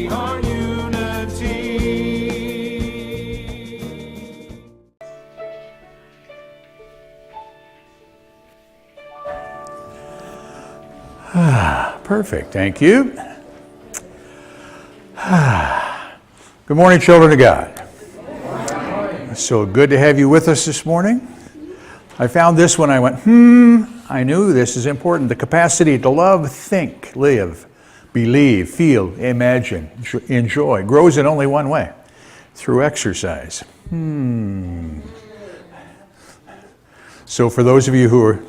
our unity. Perfect, thank you. Good morning, children of God. It's so good to have you with us this morning. I found this when I went, I knew this is important. The capacity to love, think, live, believe, feel, imagine, enjoy grows in only one way, through exercise. So for those of you who are,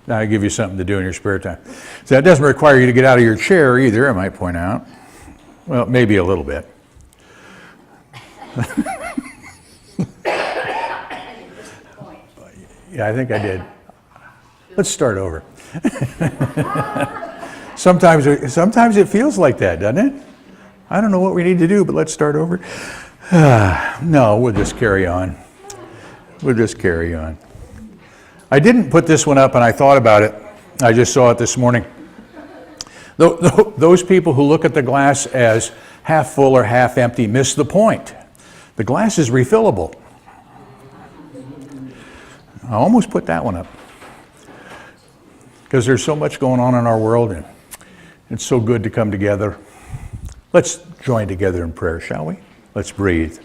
now I give you something to do in your spare time. So that doesn't require you to get out of your chair either, I might point out. Well, maybe a little bit. Yeah, I think I did. Let's start over. Sometimes it feels like that, doesn't it? I don't know what we need to do, but let's start over. No, we'll just carry on. We'll just carry on. I didn't put this one up, and I thought about it. I just saw it this morning. Those people who look at the glass as half full or half empty miss the point. The glass is refillable. I almost put that one up because there's so much going on in our world, and it's so good to come together. Let's join together in prayer, shall we? Let's breathe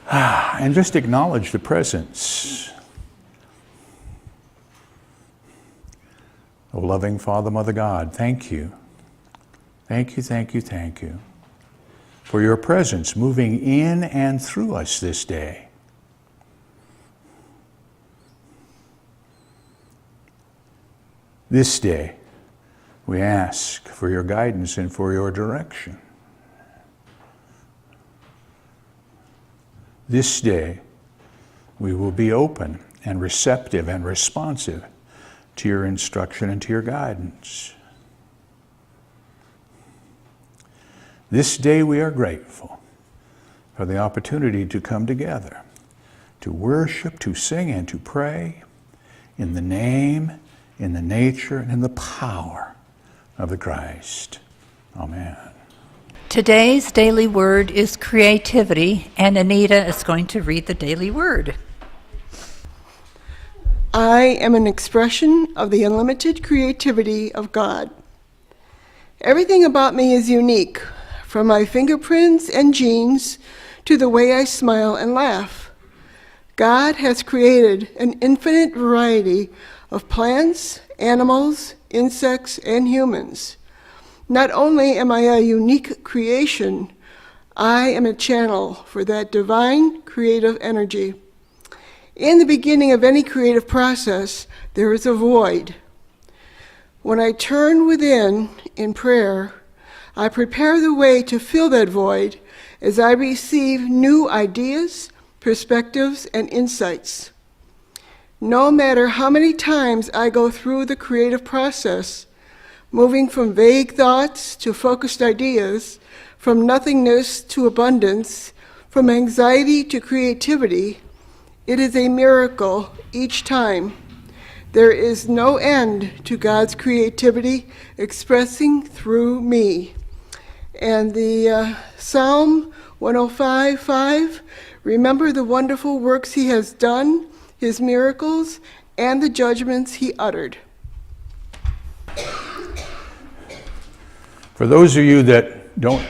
and just acknowledge the presence. Oh, loving Father, Mother God, thank you. Thank you, thank you, thank you for your presence moving in and through us this day. This day, we ask for your guidance and for your direction. This day, we will be open and receptive and responsive to your instruction and to your guidance. This day, we are grateful for the opportunity to come together, to worship, to sing, and to pray in the name, in the nature, and in the power of the Christ. Amen. Today's daily word is creativity, and Anita is going to read the daily word. I am an expression of the unlimited creativity of God. Everything about me is unique, from my fingerprints and genes to the way I smile and laugh. God has created an infinite variety of plants, animals, insects, and humans. Not only am I a unique creation, I am a channel for that divine creative energy. In the beginning of any creative process, there is a void. When I turn within in prayer, I prepare the way to fill that void as I receive new ideas, perspectives, and insights. No matter how many times I go through the creative process, moving from vague thoughts to focused ideas, from nothingness to abundance, from anxiety to creativity, it is a miracle each time. There is no end to God's creativity expressing through me. And the Psalm 105:5, remember the wonderful works he has done, his miracles, and the judgments he uttered. For those of you that don't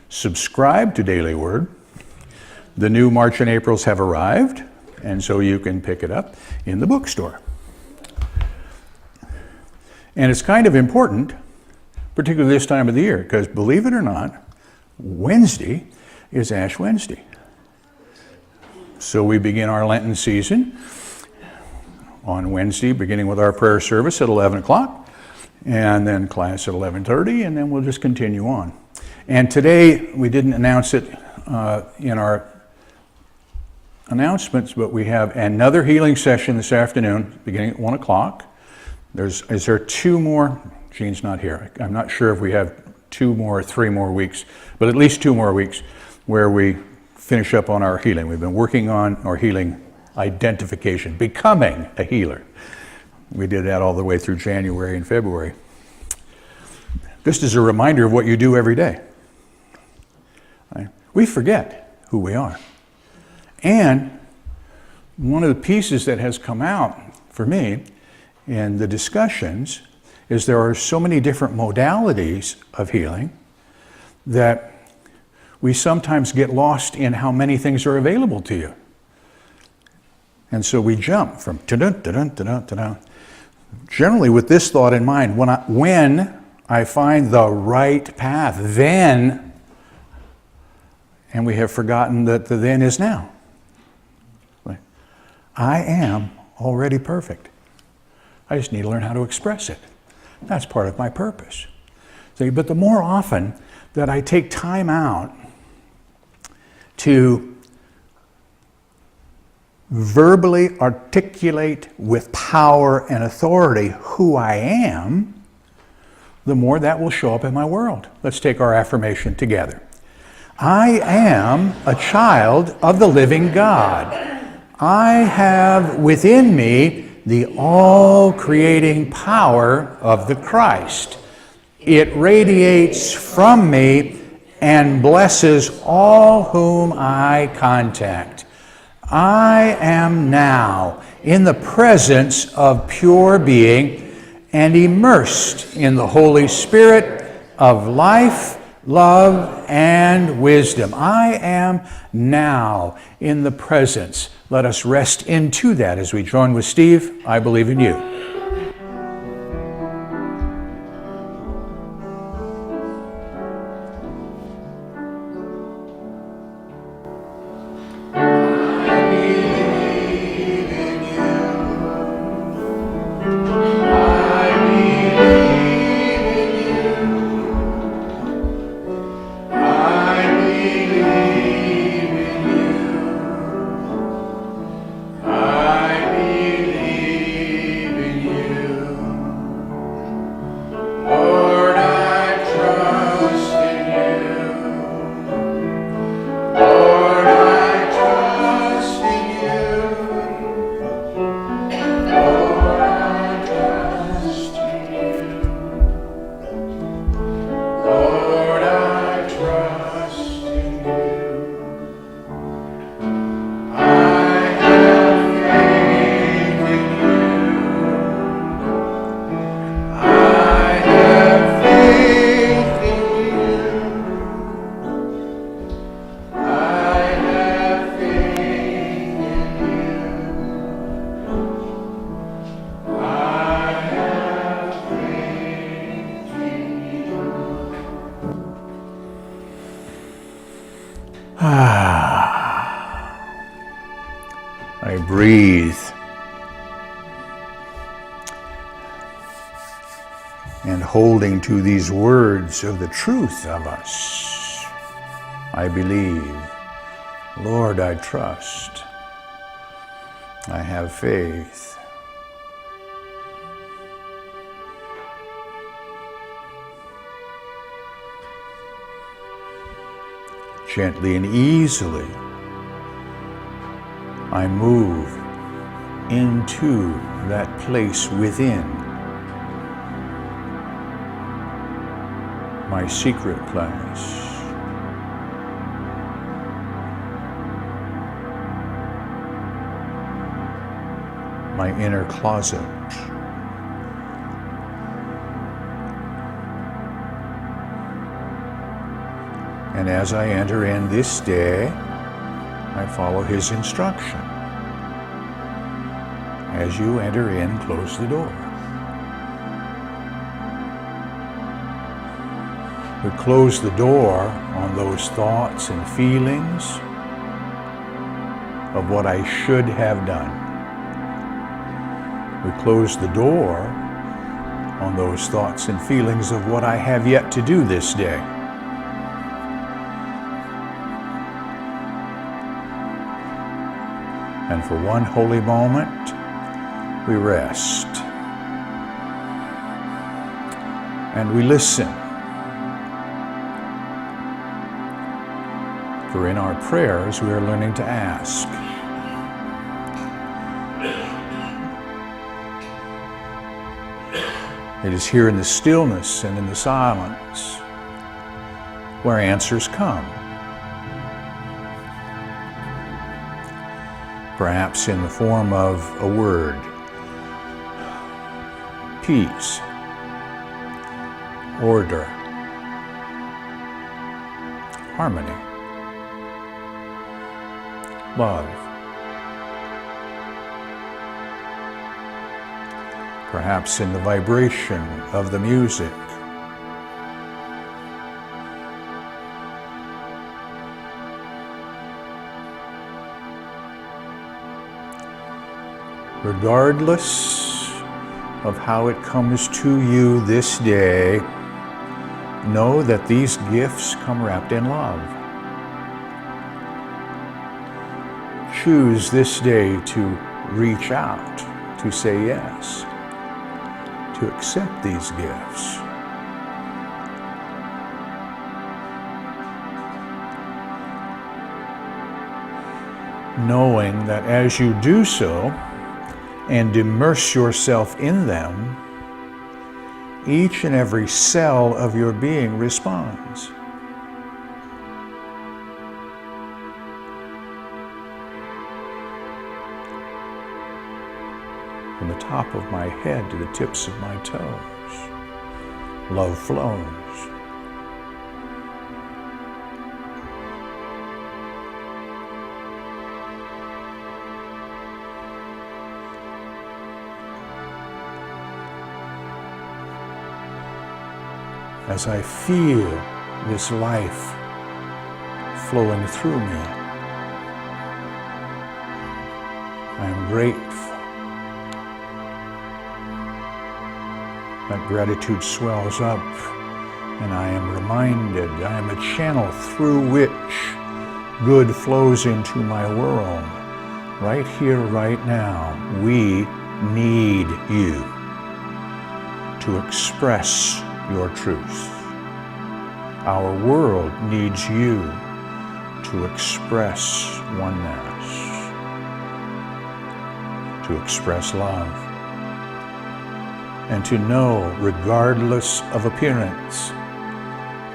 subscribe to Daily Word, the new March and Aprils have arrived, and so you can pick it up in the bookstore. And it's kind of important, particularly this time of the year, because believe it or not, Wednesday is Ash Wednesday. So we begin our Lenten season on Wednesday, beginning with our prayer service at 11 o'clock, and then class at 11:30, and then we'll just continue on. And today, we didn't announce it in our announcements, but we have another healing session this afternoon, beginning at 1 o'clock. Is there two more? Jean's not here. I'm not sure if we have 2 more or 3 more weeks, but at least 2 more weeks where we finish up on our healing. We've been working on our healing identification, becoming a healer. We did that all the way through January and February. Just as a reminder of what you do every day. Right? We forget who we are. And one of the pieces that has come out for me in the discussions is there are so many different modalities of healing that we sometimes get lost in how many things are available to you. And so we jump from ta-dun, ta-dun, ta-dun, ta-dun. Generally with this thought in mind, when I find the right path, then, and we have forgotten that the then is now. I am already perfect. I just need to learn how to express it. That's part of my purpose. See, but the more often that I take time out to verbally articulate with power and authority who I am, the more that will show up in my world. Let's take our affirmation together. I am a child of the living God. I have within me the all-creating power of the Christ. It radiates from me and blesses all whom I contact. I am now in the presence of pure being and immersed in the Holy Spirit of life, love, and wisdom. I am now in the presence. Let us rest into that as we join with Steve. I believe in you. I breathe. And holding to these words of the truth of us, I believe. Lord, I trust. I have faith. Gently and easily, I move into that place within my secret place. My inner closet. And as I enter in this day, I follow his instruction. As you enter in, close the door. We close the door on those thoughts and feelings of what I should have done. We close the door on those thoughts and feelings of what I have yet to do this day. And for one holy moment, we rest. And we listen. For in our prayers, we are learning to ask. It is here in the stillness and in the silence where answers come. Perhaps in the form of a word, peace, order, harmony, love. Perhaps in the vibration of the music. Regardless of how it comes to you this day, know that these gifts come wrapped in love. Choose this day to reach out, to say yes, to accept these gifts. Knowing that as you do so and immerse yourself in them, each and every cell of your being responds. From the top of my head to the tips of my toes, love flows. As I feel this life flowing through me, I am grateful. That gratitude swells up, and I am reminded I am a channel through which good flows into my world. Right here, right now, we need you to express your truth. Our world needs you to express oneness, to express love, and to know, regardless of appearance,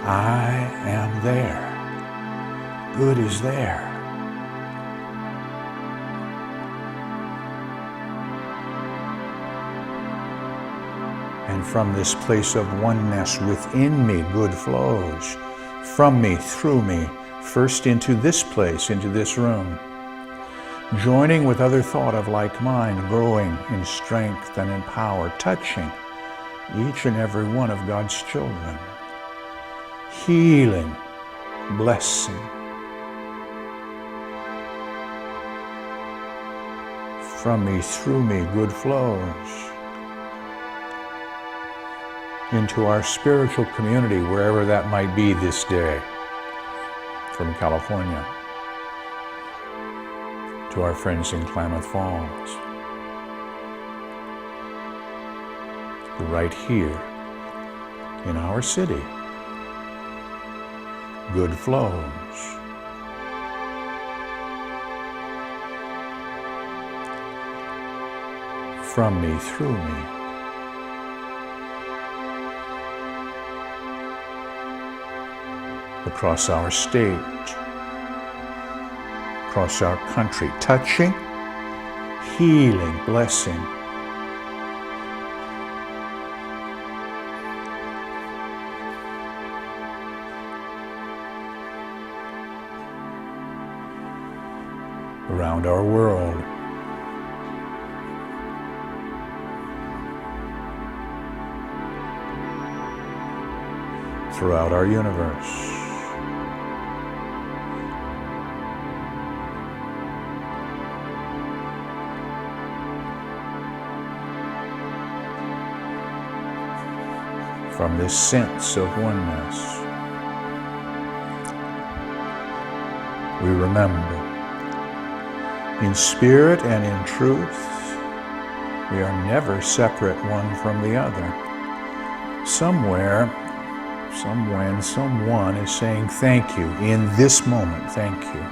I am there. Good is there. And from this place of oneness within me, good flows from me, through me, first into this place, into this room, joining with other thought of like mind, growing in strength and in power, touching each and every one of God's children, healing, blessing. From me, through me, good flows into our spiritual community, wherever that might be this day, from California to our friends in Klamath Falls, right here in our city, good flows. From me, through me. Across our state, across our country, touching, healing, blessing. Around our world. Throughout our universe. From this sense of oneness, we remember, in spirit and in truth, we are never separate one from the other. Somewhere, somewhen, someone is saying thank you in this moment, thank you,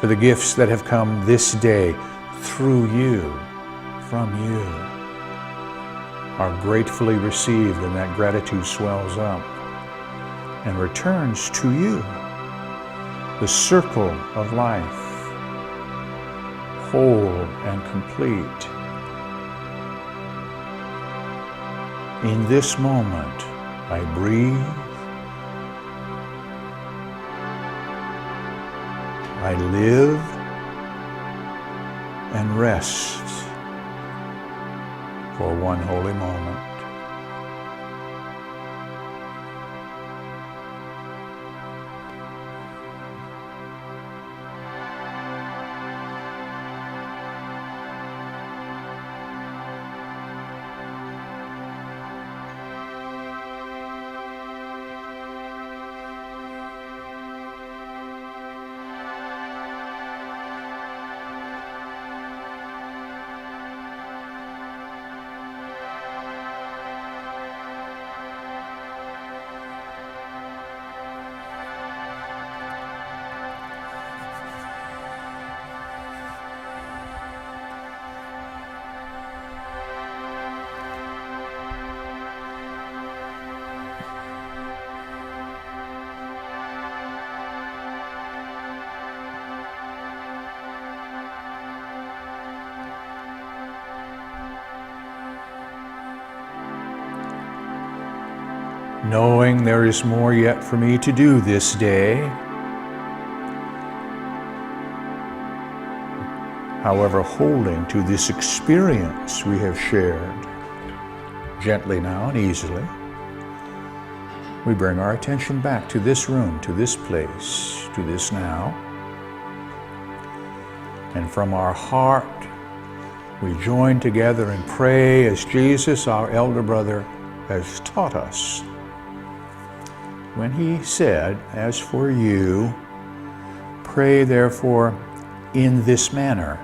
for the gifts that have come this day through you, from you. are gratefully received, and that gratitude swells up and returns to you, the circle of life, whole and complete. In this moment, I breathe, I live, and rest for one holy moment. Knowing there is more yet for me to do this day, however, holding to this experience we have shared, gently now and easily, we bring our attention back to this room, to this place, to this now. And from our heart, we join together and pray as Jesus, our elder brother, has taught us when he said, "As for you, pray therefore in this manner."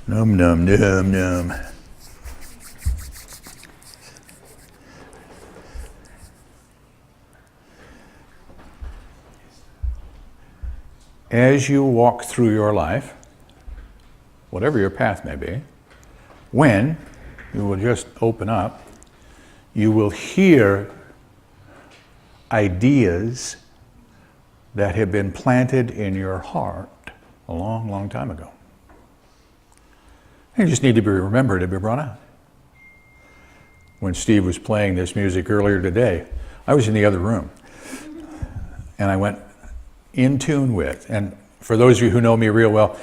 Num num num num. As you walk through your life, whatever your path may be, when you will just open up, you will hear ideas that have been planted in your heart a long, long time ago. They just need to be remembered to be brought out. When Steve was playing this music earlier today, I was in the other room, and I went in tune with, and for those of you who know me real well,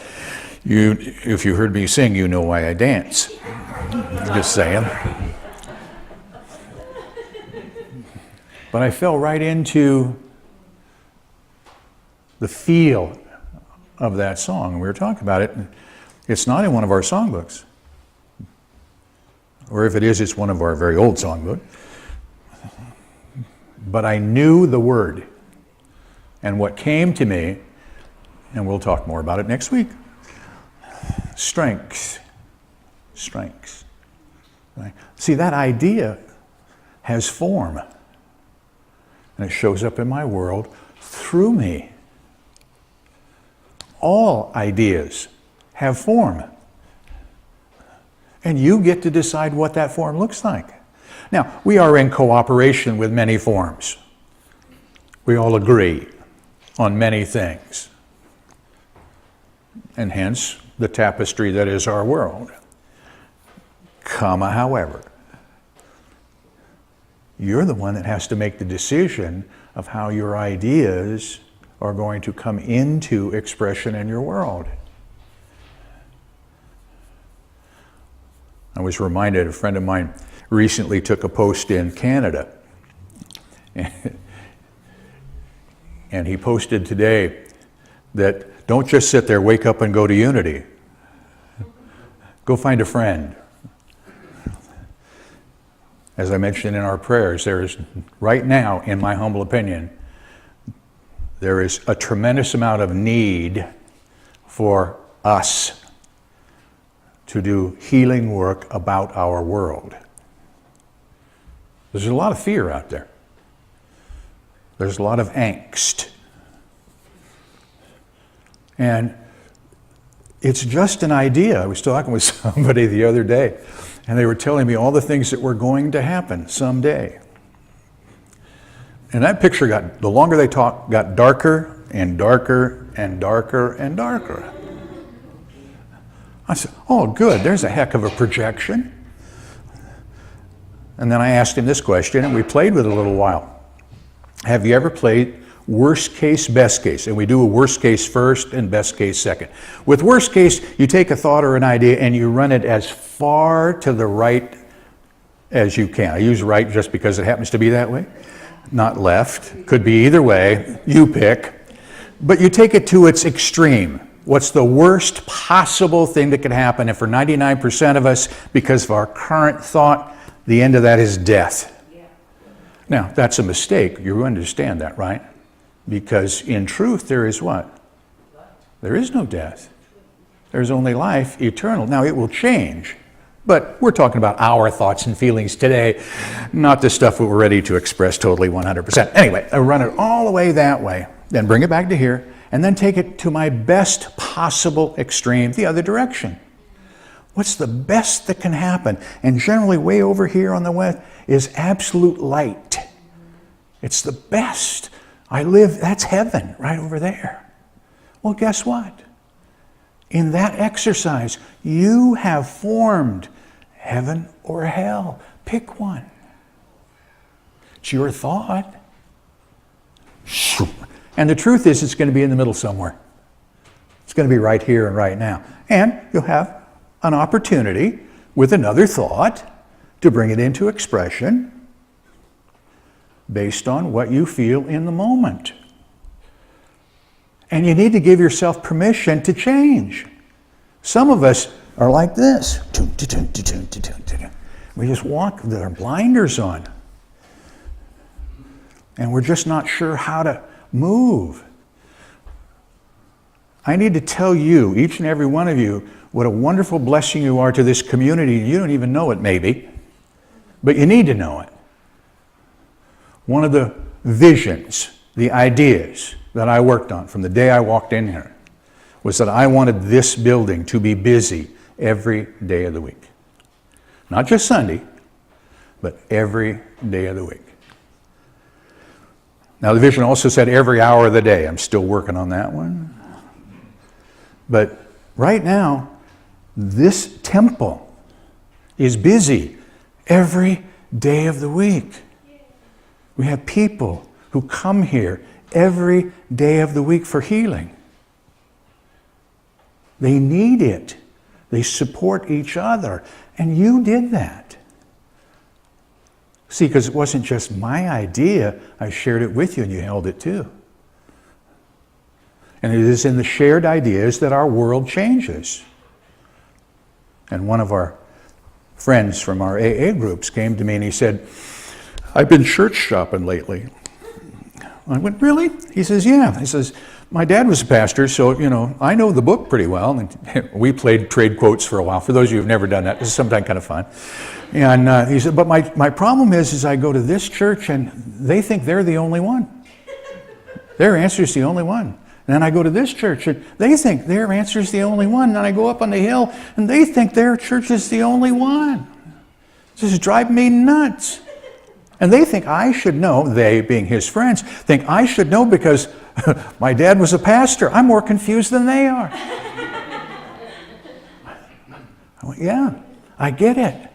if you heard me sing, you know why I dance. Just saying. But I fell right into the feel of that song. We were talking about it. It's not in one of our songbooks. Or if it is, it's one of our very old songbooks. But I knew the word. And what came to me, and we'll talk more about it next week, strength. Strength. Right? See, that idea has form. And it shows up in my world through me. All ideas have form. And you get to decide what that form looks like. Now, we are in cooperation with many forms. We all agree on many things. And hence, the tapestry that is our world. However, you're the one that has to make the decision of how your ideas are going to come into expression in your world. I was reminded, a friend of mine recently took a post in Canada. And he posted today that don't just sit there, wake up and go to Unity. Go find a friend. As I mentioned in our prayers, there is, right now, in my humble opinion, there is a tremendous amount of need for us to do healing work about our world. There's a lot of fear out there. There's a lot of angst. And it's just an idea. I was talking with somebody the other day, and they were telling me all the things that were going to happen someday. And that picture the longer they talked, got darker and darker and darker and darker. I said, oh, good, there's a heck of a projection. And then I asked him this question, and we played with it a little while. Have you ever played worst case, best case? And we do a worst case first and best case second. With worst case, you take a thought or an idea and you run it as far to the right as you can. I use right just because it happens to be that way, not left. Could be either way, you pick. But you take it to its extreme. What's the worst possible thing that could happen? And for 99% of us, because of our current thought, the end of that is death. Now, that's a mistake. You understand that, right? Because in truth, there is what? There is no death. There's only life eternal. Now, it will change. But we're talking about our thoughts and feelings today, not the stuff that we're ready to express totally 100%. Anyway, I run it all the way that way, then bring it back to here, and then take it to my best possible extreme, the other direction. What's the best that can happen? And generally way over here on the west is absolute light. It's the best. That's heaven right over there. Well, guess what? In that exercise, you have formed heaven or hell. Pick one. It's your thought. And the truth is, it's going to be in the middle somewhere. It's going to be right here and right now. And you'll have an opportunity with another thought to bring it into expression based on what you feel in the moment. And you need to give yourself permission to change. Some of us are like this. We just walk with our blinders on. And we're just not sure how to move. I need to tell you, each and every one of you, what a wonderful blessing you are to this community. You don't even know it, maybe, but you need to know it. One of the visions, the ideas that I worked on from the day I walked in here was that I wanted this building to be busy every day of the week. Not just Sunday, but every day of the week. Now, the vision also said every hour of the day. I'm still working on that one. But right now, this temple is busy every day of the week. We have people who come here every day of the week for healing. They need it They support each other. And you did that. See, because it wasn't just my idea, I shared it with you and you held it too. And it is in the shared ideas that our world changes. And one of our friends from our AA groups came to me and he said, I've been church shopping lately. I went, really? He says, yeah. He says, my dad was a pastor, so, I know the book pretty well. And we played trade quotes for a while. For those of you who've never done that, this is sometimes kind of fun. And he said, but my problem is I go to this church and they think they're the only one. Their answer is the only one. And then I go to this church and they think their answer is the only one. And then I go up on the hill and they think their church is the only one. This is driving me nuts. And they think I should know, they being his friends, think I should know because my dad was a pastor. I'm more confused than they are. I went, yeah, I get it.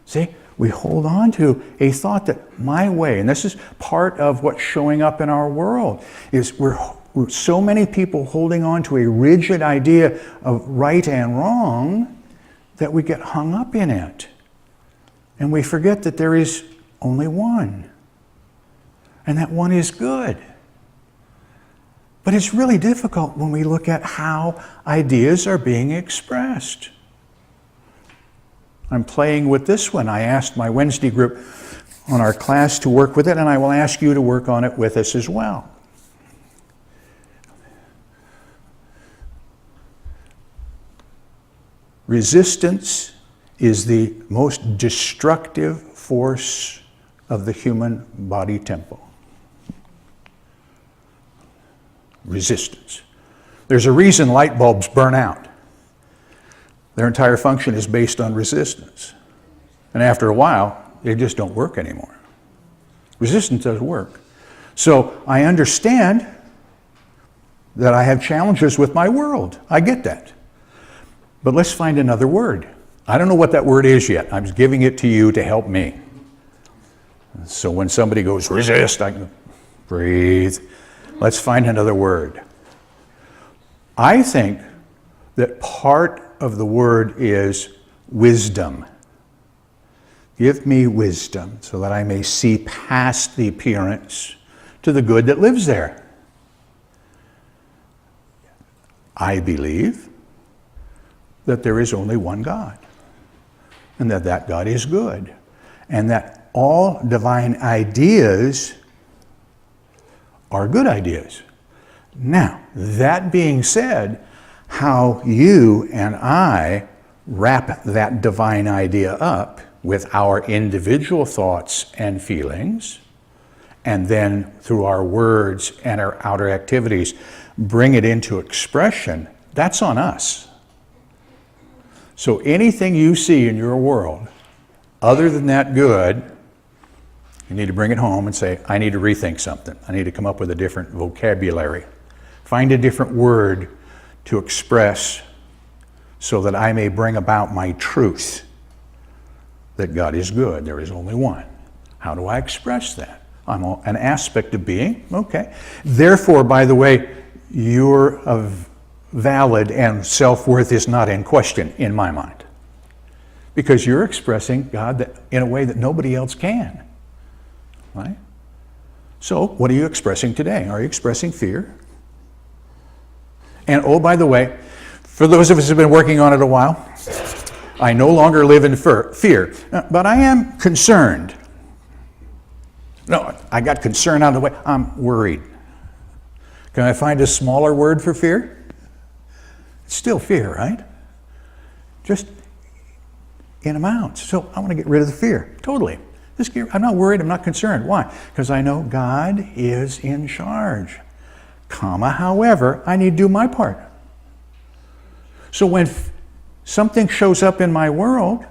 See, we hold on to a thought that my way, and this is part of what's showing up in our world, is we're so many people holding on to a rigid idea of right and wrong that we get hung up in it. And we forget that there is only one. And that one is good. But it's really difficult when we look at how ideas are being expressed. I'm playing with this one. I asked my Wednesday group on our class to work with it, and I will ask you to work on it with us as well. Resistance is the most destructive force of the human body temple. Resistance. There's a reason light bulbs burn out. Their entire function is based on resistance. And after a while, they just don't work anymore. Resistance does work. So I understand that I have challenges with my world. I get that. But let's find another word. I don't know what that word is yet. I'm just giving it to you to help me. So when somebody goes, resist, I can breathe. Let's find another word. I think that part of the word is wisdom. Give me wisdom so that I may see past the appearance to the good that lives there. I believe that there is only one God, and that God is good, and that all divine ideas are good ideas. Now, that being said, how you and I wrap that divine idea up with our individual thoughts and feelings, and then through our words and our outer activities, bring it into expression, that's on us. So anything you see in your world, other than that good, you need to bring it home and say, I need to rethink something. I need to come up with a different vocabulary. Find a different word to express so that I may bring about my truth that God is good. There is only one. How do I express that? I'm an aspect of being. Okay. Therefore, by the way, you're valid and self-worth is not in question in my mind. Because you're expressing God in a way that nobody else can. Right? So, what are you expressing today? Are you expressing fear? And oh, by the way, for those of us who have been working on it a while, I no longer live in fear, but I am concerned. No, I got concern out of the way. I'm worried. Can I find a smaller word for fear? It's still fear, right? Just in amounts. So I want to get rid of the fear, totally. I'm not worried, I'm not concerned. Why? Because I know God is in charge. However, I need to do my part. So when something shows up in my world,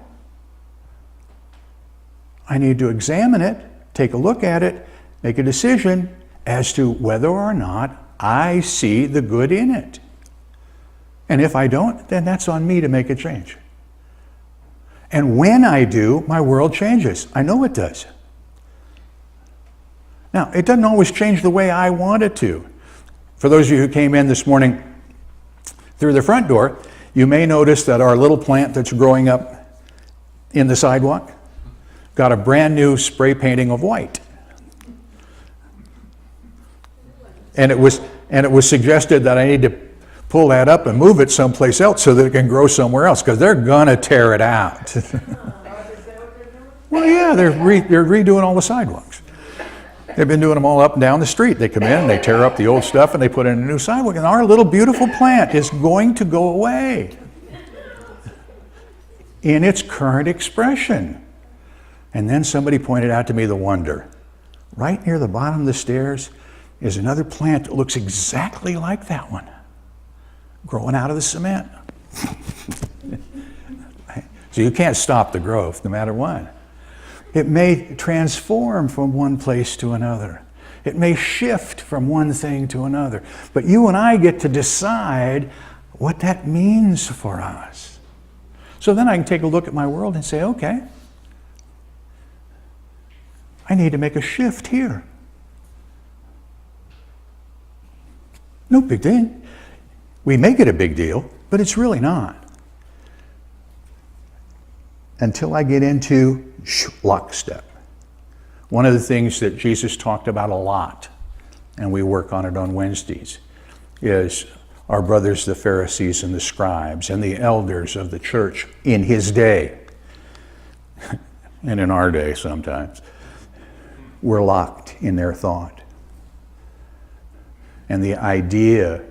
I need to examine it, take a look at it, make a decision as to whether or not I see the good in it. And if I don't, then that's on me to make a change. And when I do, my world changes. I know it does. Now, it doesn't always change the way I want it to. For those of you who came in this morning through the front door, You may notice that our little plant that's growing up in the sidewalk got a brand new spray painting of white. And it was suggested that I need to pull that up and move it someplace else so that it can grow somewhere else, because they're gonna tear it out. Well, yeah, they're redoing all the sidewalks. They've been doing them all up and down the street. They come in and they tear up the old stuff and they put in a new sidewalk, and our little beautiful plant is going to go away in its current expression. And then somebody pointed out to me the wonder. Right near the bottom of the stairs is another plant that looks exactly like that one, growing out of the cement. So you can't stop the growth no matter what. It may transform from one place to another. It may shift from one thing to another. But you and I get to decide what that means for us. So then I can take a look at my world and say, okay, I need to make a shift here. No big deal. We make it a big deal, but it's really not. Until I get into lockstep. One of the things that Jesus talked about a lot, and we work on it on Wednesdays, is our brothers, the Pharisees and the scribes and the elders of the church in his day, and in our day sometimes, were locked in their thought. And the idea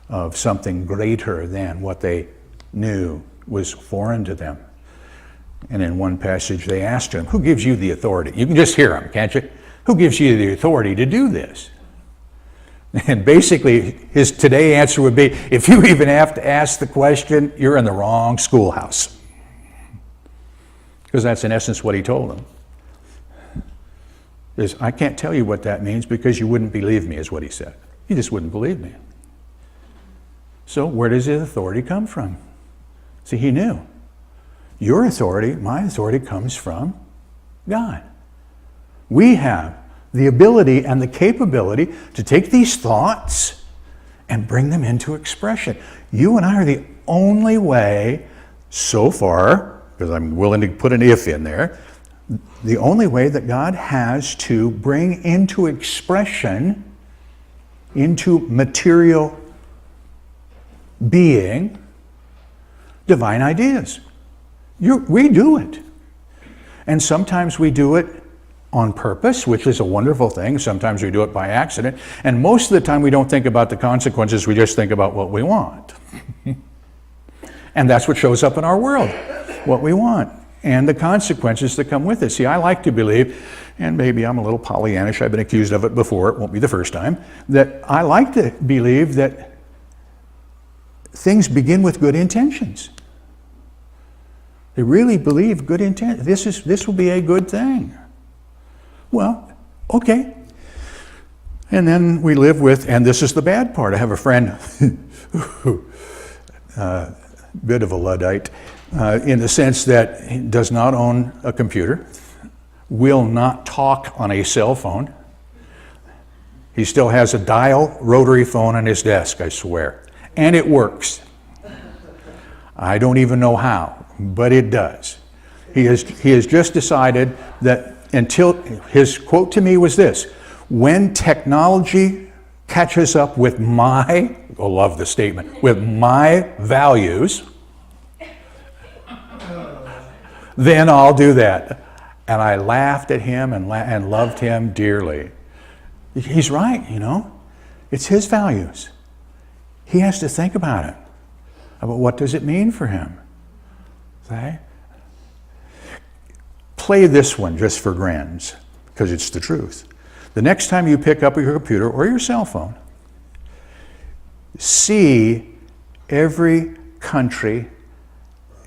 of something greater than what they knew was foreign to them. And in one passage they asked him, who gives you the authority? You can just hear him, can't you? Who gives you the authority to do this? And basically his today answer would be, if you even have to ask the question, you're in the wrong schoolhouse. Because that's in essence what he told them. Is, I can't tell you what that means because you wouldn't believe me, is what he said. You just wouldn't believe me. So where does his authority come from? See, he knew. Your authority, my authority, comes from God. We have the ability and the capability to take these thoughts and bring them into expression. You and I are the only way, so far, because I'm willing to put an if in there, the only way that God has to bring into expression, into material being, divine ideas. We do it. And sometimes we do it on purpose, which is a wonderful thing. Sometimes we do it by accident. And most of the time we don't think about the consequences, we just think about what we want. And that's what shows up in our world, what we want, and the consequences that come with it. See, I like to believe, and maybe I'm a little Pollyannish, I've been accused of it before, it won't be the first time, that I like to believe that things begin with good intentions. They really believe good intent. This will be a good thing. Well, okay. And then we live with, and this is the bad part. I have a friend, bit of a Luddite, in the sense that he does not own a computer, will not talk on a cell phone. He still has a dial rotary phone on his desk, I swear. And it works. I don't even know how, but it does. He has just decided that until, his quote to me was this, when technology catches up with my, I love the statement, with my values, then I'll do that. And I laughed at him and loved him dearly. He's right, you know. It's his values. He has to think about it. About what does it mean for him? Okay? Play this one just for grins, because it's the truth. The next time you pick up your computer or your cell phone, see every country,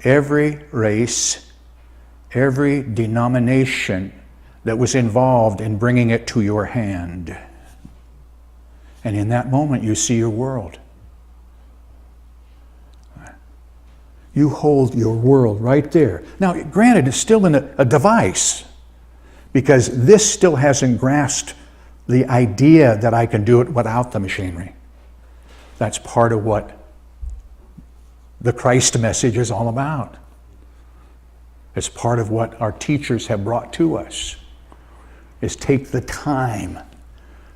every race, every denomination that was involved in bringing it to your hand. And in that moment, you see your world. You hold your world right there. Now, granted, it's still in a device, because this still hasn't grasped the idea that I can do it without the machinery. That's part of what the Christ message is all about. It's part of what our teachers have brought to us, is take the time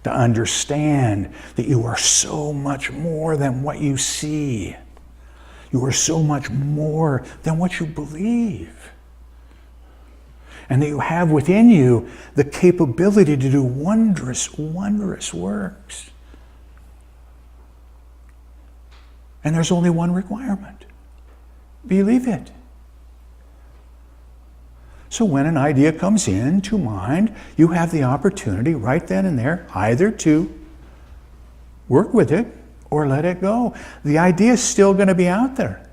to understand that you are so much more than what you see. You are so much more than what you believe. And that you have within you the capability to do wondrous, wondrous works. And there's only one requirement. Believe it. So when an idea comes into mind, you have the opportunity right then and there either to work with it or let it go. The idea is still going to be out there.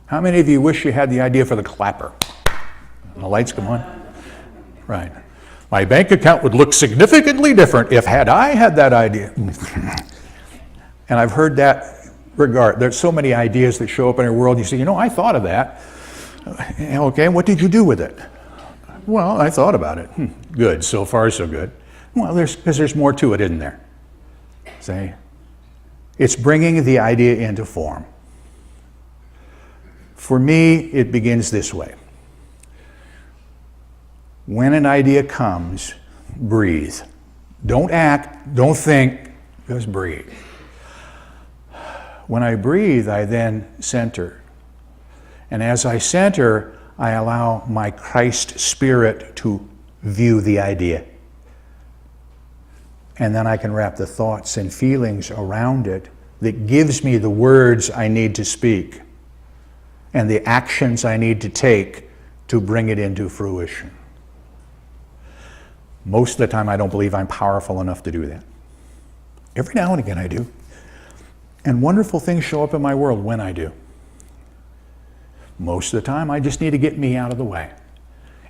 How many of you wish you had the idea for the clapper? The lights come on? Right. My bank account would look significantly different if had I had that idea. And I've heard that regard. There's so many ideas that show up in our world. You say, I thought of that. Okay, what did you do with it? Well, I thought about it. Good, so far so good. Well, because there's more to it, isn't there? See? It's bringing the idea into form. For me, it begins this way. When an idea comes, breathe. Don't act, don't think, just breathe. When I breathe, I then center. And as I center, I allow my Christ spirit to view the idea. And then I can wrap the thoughts and feelings around it that gives me the words I need to speak and the actions I need to take to bring it into fruition. Most of the time, I don't believe I'm powerful enough to do that. Every now and again, I do. And wonderful things show up in my world when I do. Most of the time, I just need to get me out of the way.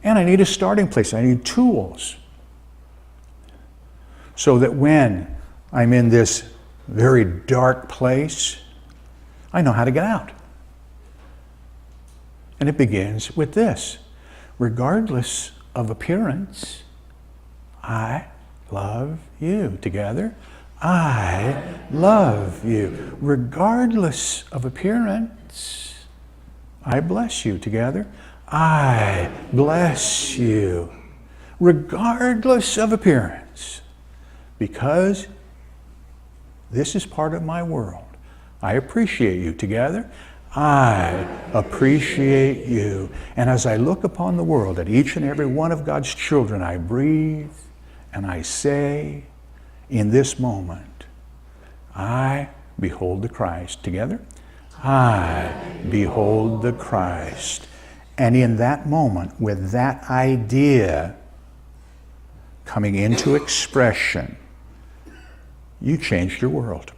And I need a starting place. I need tools. So that when I'm in this very dark place, I know how to get out. And it begins with this. Regardless of appearance, I love you. Together, I love you. Regardless of appearance, I bless you. Together, I bless you. Regardless of appearance, because this is part of my world. I appreciate you. Together, I appreciate you. And as I look upon the world, at each and every one of God's children, I breathe and I say, in this moment, I behold the Christ. Together, I behold the Christ. And in that moment, with that idea coming into expression, you changed your world.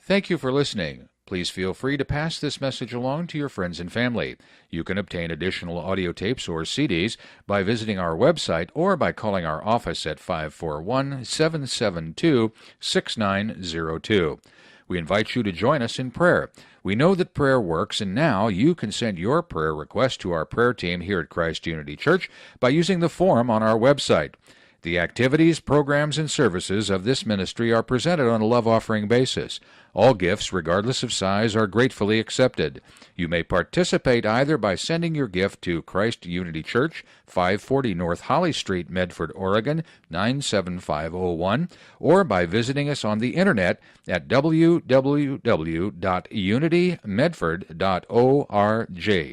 Thank you for listening. Please feel free to pass this message along to your friends and family. You can obtain additional audio tapes or CDs by visiting our website or by calling our office at 541-772-6902. We invite you to join us in prayer. We know that prayer works, and now you can send your prayer request to our prayer team here at Christ Unity Church by using the form on our website. The activities, programs, and services of this ministry are presented on a love offering basis. All gifts, regardless of size, are gratefully accepted. You may participate either by sending your gift to Christ Unity Church, 540 North Holly Street, Medford, Oregon, 97501, or by visiting us on the internet at www.unitymedford.org.